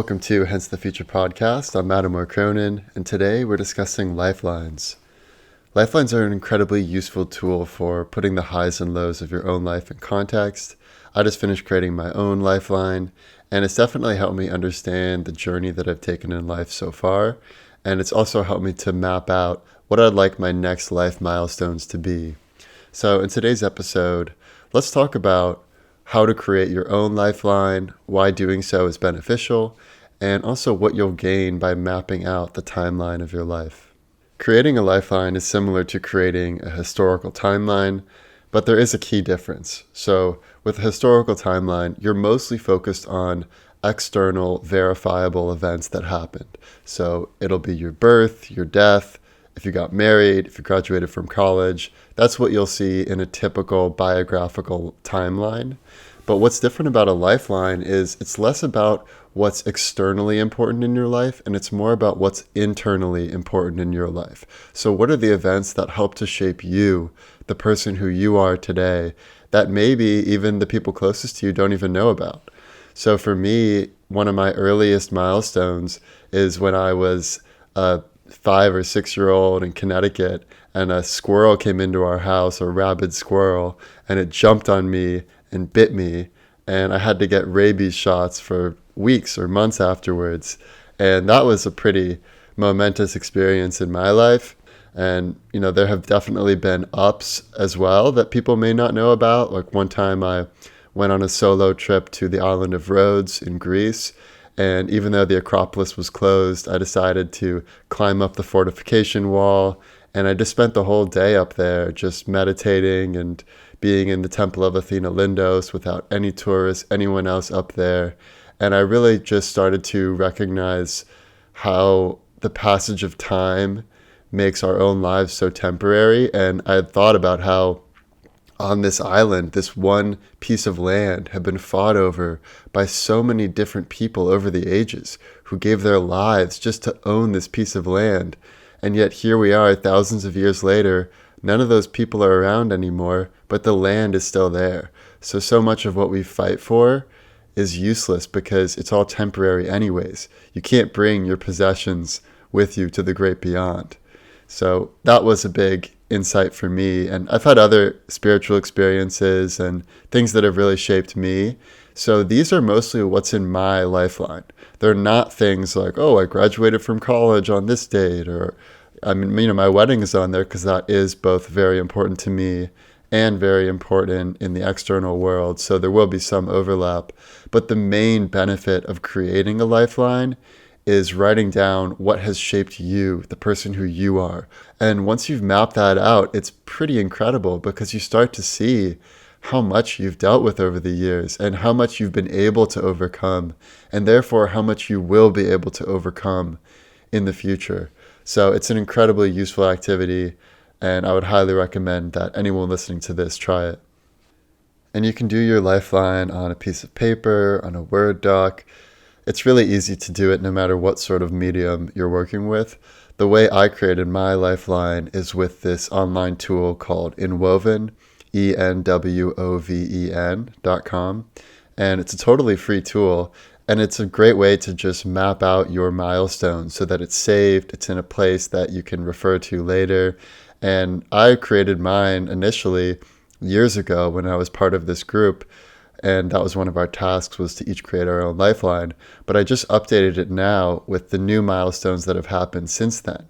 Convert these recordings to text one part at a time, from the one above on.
Welcome to Hence the Future podcast. I'm Mattimore Cronin, and today we're discussing Lifelines. Lifelines are an incredibly useful tool for putting the highs and lows of your own life in context. I just finished creating my own Lifeline, and it's definitely helped me understand the journey that I've taken in life so far, and it's also helped me to map out what I'd like my next life milestones to be. So in today's episode, let's talk about how to create your own lifeline, why doing so is beneficial, and also what you'll gain by mapping out the timeline of your life. Creating a lifeline is similar to creating a historical timeline, but there is a key difference. So with a historical timeline, you're mostly focused on external verifiable events that happened. So it'll be your birth, your death, if you got married, if you graduated from college. That's what you'll see in a typical biographical timeline. But what's different about a lifeline is it's less about what's externally important in your life, and it's more about what's internally important in your life. So what are the events that help to shape you, the person who you are today, that maybe even the people closest to you don't even know about? So for me, one of my earliest milestones is when I was a 5 or 6 year old in Connecticut, and a squirrel came into our house, a rabid squirrel, and it jumped on me and bit me, and I had to get rabies shots for weeks or months afterwards. And that was a pretty momentous experience in my life. And, there have definitely been ups as well that people may not know about. Like one time I went on a solo trip to the island of Rhodes in Greece. And even though the Acropolis was closed, I decided to climb up the fortification wall. And I just spent the whole day up there just meditating and being in the Temple of Athena Lindos without any tourists, anyone else up there. And I really just started to recognize how the passage of time makes our own lives so temporary. And I had thought about how on this island, this one piece of land had been fought over by so many different people over the ages who gave their lives just to own this piece of land. And yet here we are thousands of years later. None of those people are around anymore, but the land is still there. So much of what we fight for is useless because it's all temporary anyways. You can't bring your possessions with you to the great beyond. So that was a big insight for me. And I've had other spiritual experiences and things that have really shaped me. So these are mostly what's in my lifeline. They're not things like, oh, I graduated from college on this date, or my wedding is on there because that is both very important to me and very important in the external world. So there will be some overlap. But the main benefit of creating a lifeline is writing down what has shaped you, the person who you are. And once you've mapped that out, it's pretty incredible because you start to see how much you've dealt with over the years and how much you've been able to overcome, and therefore how much you will be able to overcome in the future. So it's an incredibly useful activity, and I would highly recommend that anyone listening to this try it. And you can do your lifeline on a piece of paper, on a Word doc. It's really easy to do it no matter what sort of medium you're working with. The way I created my lifeline is with this online tool called Enwoven, ENWOVEN.com. And it's a totally free tool. And it's a great way to just map out your milestones so that it's saved, it's in a place that you can refer to later. And I created mine initially years ago when I was part of this group, and that was one of our tasks, was to each create our own lifeline. But I just updated it now with the new milestones that have happened since then.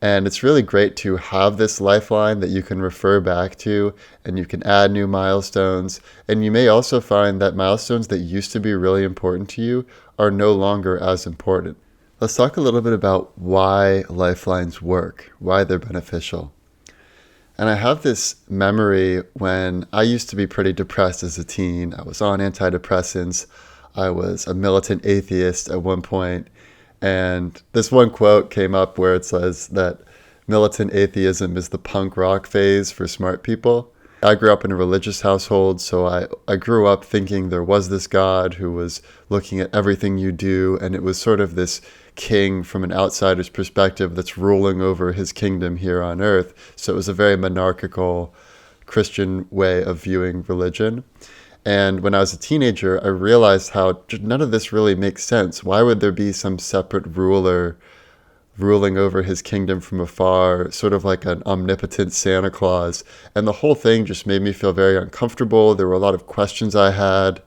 And it's really great to have this lifeline that you can refer back to, and you can add new milestones. And you may also find that milestones that used to be really important to you are no longer as important. Let's talk a little bit about why lifelines work, why they're beneficial. And I have this memory when I used to be pretty depressed as a teen. I was on antidepressants. I was a militant atheist at one point. And this one quote came up where it says that militant atheism is the punk rock phase for smart people. I grew up in a religious household, so I grew up thinking there was this God who was looking at everything you do, and it was sort of this king from an outsider's perspective that's ruling over his kingdom here on earth. So it was a very monarchical Christian way of viewing religion. And when I was a teenager, I realized how none of this really makes sense. Why would there be some separate ruler ruling over his kingdom from afar, sort of like an omnipotent Santa Claus? And the whole thing just made me feel very uncomfortable. There were a lot of questions I had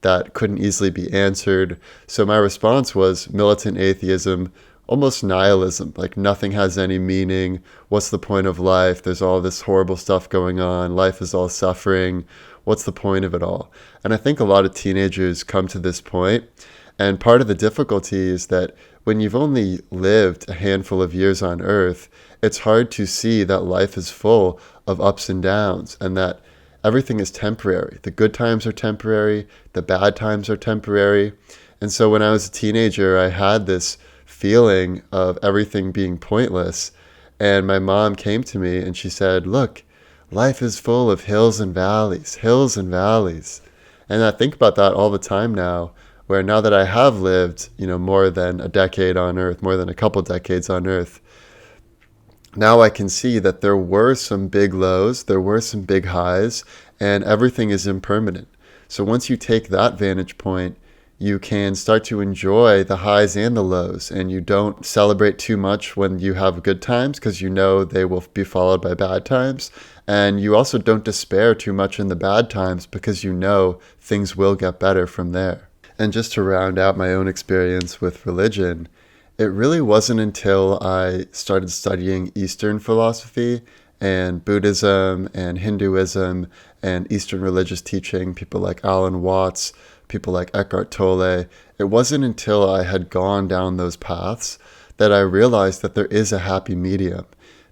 that couldn't easily be answered. So my response was militant atheism, almost nihilism, like nothing has any meaning. What's the point of life? There's all this horrible stuff going on. Life is all suffering. What's the point of it all? And I think a lot of teenagers come to this point. And part of the difficulty is that when you've only lived a handful of years on Earth, it's hard to see that life is full of ups and downs and that everything is temporary. The good times are temporary, the bad times are temporary. And so when I was a teenager, I had this feeling of everything being pointless. And my mom came to me and she said, "Look, life is full of hills and valleys, hills and valleys." And I think about that all the time now, where now that I have lived, more than a decade on Earth, more than a couple decades on Earth, now I can see that there were some big lows, there were some big highs, and everything is impermanent. So once you take that vantage point, you can start to enjoy the highs and the lows, and you don't celebrate too much when you have good times because you know they will be followed by bad times. And you also don't despair too much in the bad times because you know things will get better from there. And just to round out my own experience with religion, it really wasn't until I started studying Eastern philosophy and Buddhism and Hinduism and Eastern religious teaching, people like Alan Watts, people like Eckhart Tolle. It wasn't until I had gone down those paths that I realized that there is a happy medium,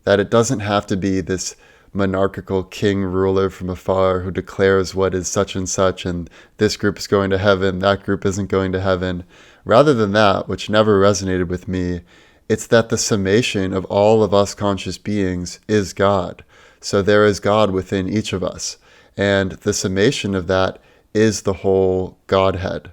that it doesn't have to be this monarchical king ruler from afar who declares what is such and this group is going to heaven, that group isn't going to heaven. Rather than that, which never resonated with me, it's that the summation of all of us conscious beings is God. So there is God within each of us. And the summation of that is the whole Godhead.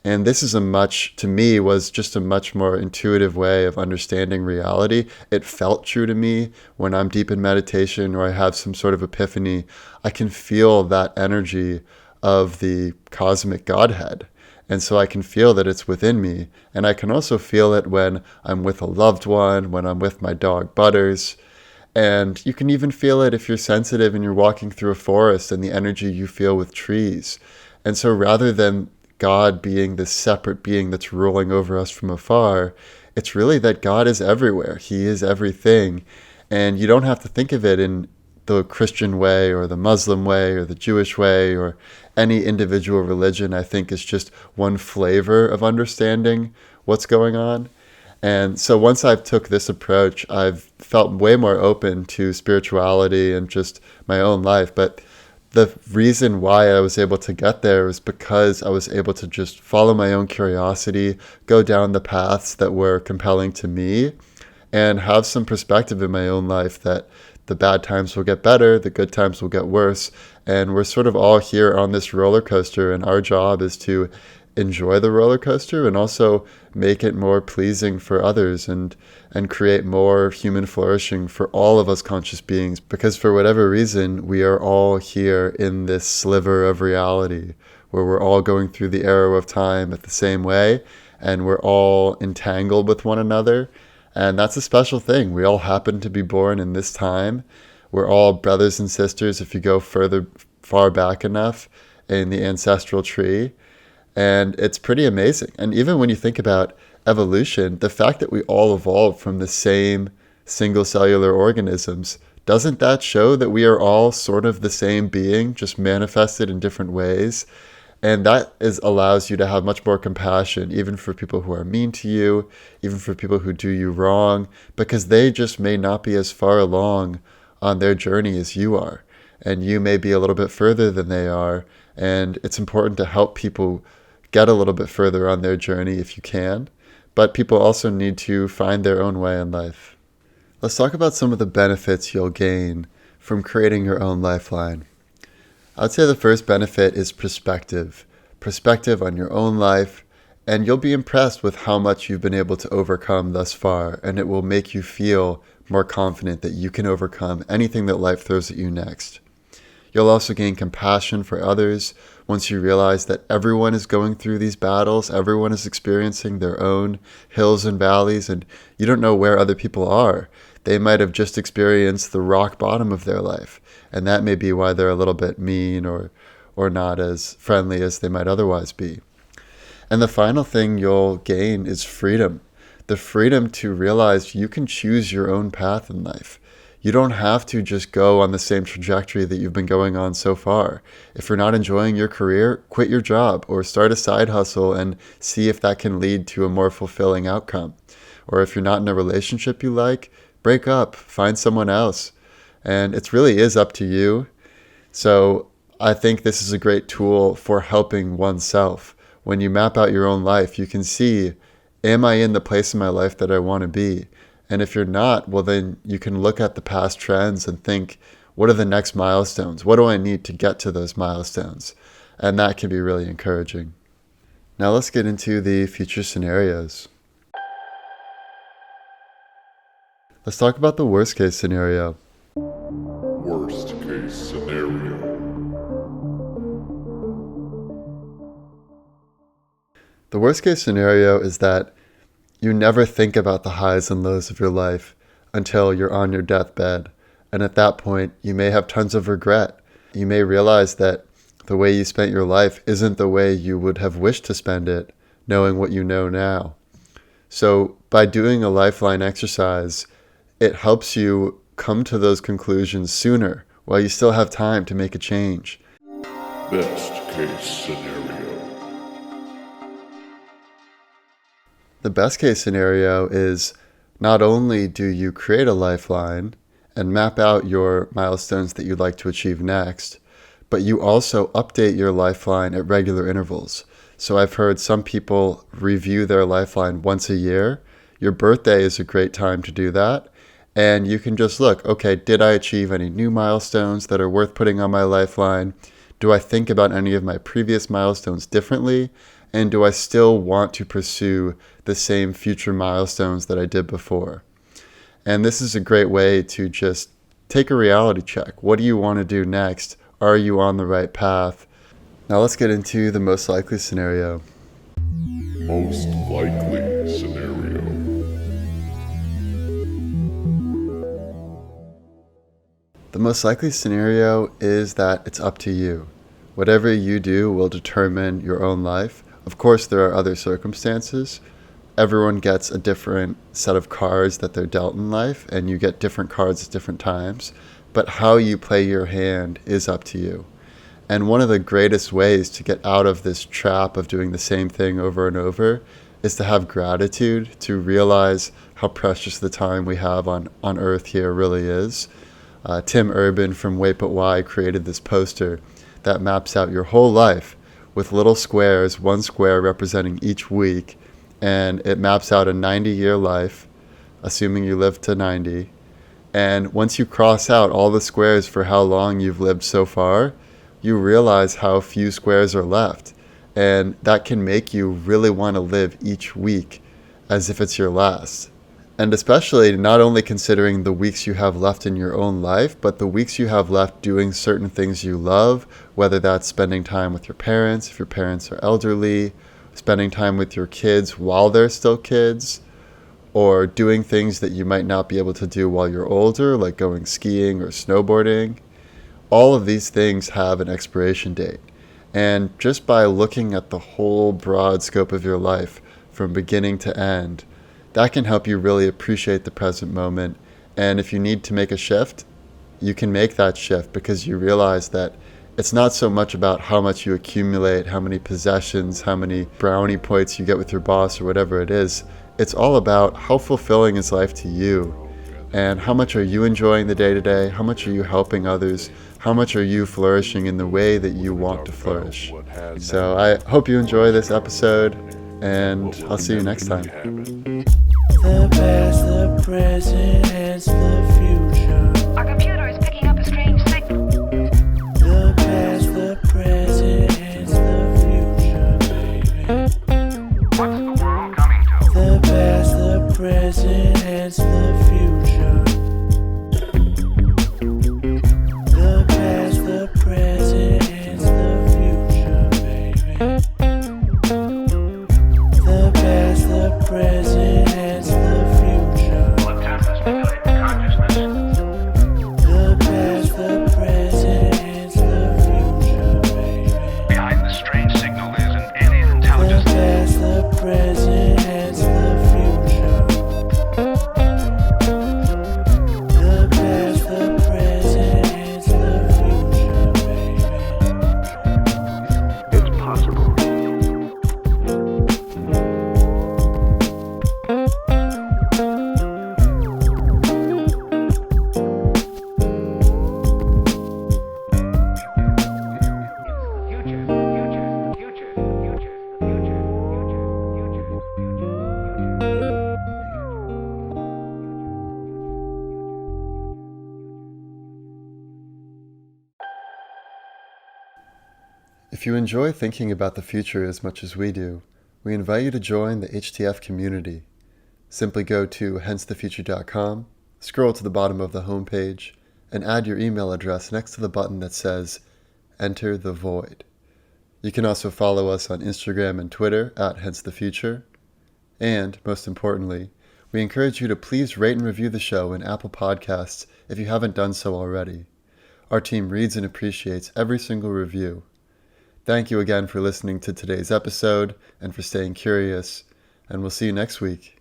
And this is to me, was just a much more intuitive way of understanding reality. It felt true to me when I'm deep in meditation or I have some sort of epiphany. I can feel that energy of the cosmic Godhead. And so I can feel that it's within me. And I can also feel it when I'm with a loved one, when I'm with my dog Butters. And you can even feel it if you're sensitive and you're walking through a forest and the energy you feel with trees. And so rather than God being this separate being that's ruling over us from afar, it's really that God is everywhere. He is everything. And you don't have to think of it in the Christian way or the Muslim way or the Jewish way or any individual religion. I think is just one flavor of understanding what's going on. And so once I've took this approach, I've felt way more open to spirituality and just my own life. But the reason why I was able to get there was because I was able to just follow my own curiosity, go down the paths that were compelling to me, and have some perspective in my own life that the bad times will get better, the good times will get worse, and we're sort of all here on this roller coaster, and our job is to enjoy the roller coaster and also make it more pleasing for others and create more human flourishing for all of us conscious beings, because for whatever reason we are all here in this sliver of reality where we're all going through the arrow of time at the same way and we're all entangled with one another. And that's a special thing. We all happen to be born in this time. We're all brothers and sisters if you go far back enough in the ancestral tree. And it's pretty amazing. And even when you think about evolution, the fact that we all evolved from the same single cellular organisms, doesn't that show that we are all sort of the same being, just manifested in different ways? And that allows you to have much more compassion, even for people who are mean to you, even for people who do you wrong, because they just may not be as far along on their journey as you are. And you may be a little bit further than they are. And it's important to help people get a little bit further on their journey if you can. But people also need to find their own way in life. Let's talk about some of the benefits you'll gain from creating your own lifeline. I'd say the first benefit is perspective on your own life, and you'll be impressed with how much you've been able to overcome thus far, and it will make you feel more confident that you can overcome anything that life throws at you next. You'll also gain compassion for others once you realize that everyone is going through these battles, everyone is experiencing their own hills and valleys, and you don't know where other people are. They might have just experienced the rock bottom of their life, and that may be why they're a little bit mean or not as friendly as they might otherwise be. And the final thing you'll gain is freedom. The freedom to realize you can choose your own path in life. You don't have to just go on the same trajectory that you've been going on so far. If you're not enjoying your career, quit your job or start a side hustle and see if that can lead to a more fulfilling outcome. Or if you're not in a relationship you like, break up, find someone else. And it really is up to you. So I think this is a great tool for helping oneself. When you map out your own life, you can see, am I in the place in my life that I want to be? And if you're not, well, then you can look at the past trends and think, what are the next milestones? What do I need to get to those milestones? And that can be really encouraging. Now let's get into the future scenarios. Let's talk about the worst case scenario. Worst case scenario. The worst case scenario is that you never think about the highs and lows of your life until you're on your deathbed. And at that point, you may have tons of regret. You may realize that the way you spent your life isn't the way you would have wished to spend it, knowing what you know now. So by doing a Lifeline exercise, it helps you come to those conclusions sooner while you still have time to make a change. Best case scenario. The best case scenario is not only do you create a lifeline and map out your milestones that you'd like to achieve next, but you also update your lifeline at regular intervals. So I've heard some people review their lifeline once a year. Your birthday is a great time to do that. And you can just look, okay, did I achieve any new milestones that are worth putting on my lifeline? Do I think about any of my previous milestones differently? And do I still want to pursue the same future milestones that I did before? And this is a great way to just take a reality check. What do you want to do next? Are you on the right path? Now let's get into the most likely scenario. Most likely scenario. The most likely scenario is that it's up to you. Whatever you do will determine your own life. Of course, there are other circumstances. Everyone gets a different set of cards that they're dealt in life, and you get different cards at different times. But how you play your hand is up to you. And one of the greatest ways to get out of this trap of doing the same thing over and over is to have gratitude, to realize how precious the time we have on earth here really is. Tim Urban from Wait But Why created this poster that maps out your whole life with little squares, one square representing each week, and it maps out a 90-year life, assuming you live to 90. And once you cross out all the squares for how long you've lived so far, you realize how few squares are left. And that can make you really want to live each week as if it's your last. And especially not only considering the weeks you have left in your own life, but the weeks you have left doing certain things you love, whether that's spending time with your parents, if your parents are elderly, spending time with your kids while they're still kids, or doing things that you might not be able to do while you're older, like going skiing or snowboarding. All of these things have an expiration date. And just by looking at the whole broad scope of your life from beginning to end, that can help you really appreciate the present moment. And if you need to make a shift, you can make that shift because you realize that it's not so much about how much you accumulate, how many possessions, how many brownie points you get with your boss or whatever it is. It's all about how fulfilling is life to you and how much are you enjoying the day-to-day, how much are you helping others, how much are you flourishing in the way that you want to flourish. So I hope you enjoy this episode, and I'll see you next time. The past, the present, and the future. Our computer is picking up a strange signal. The past, the present, and the future, baby. What's the world coming to? The past, the present, and the future. The past, the present. If you enjoy thinking about the future as much as we do, we invite you to join the HTF community. Simply go to hencethefuture.com, scroll to the bottom of the homepage, and add your email address next to the button that says Enter the Void. You can also follow us on Instagram and Twitter at hencethefuture. And, most importantly, we encourage you to please rate and review the show in Apple Podcasts if you haven't done so already. Our team reads and appreciates every single review. Thank you again for listening to today's episode and for staying curious, and we'll see you next week.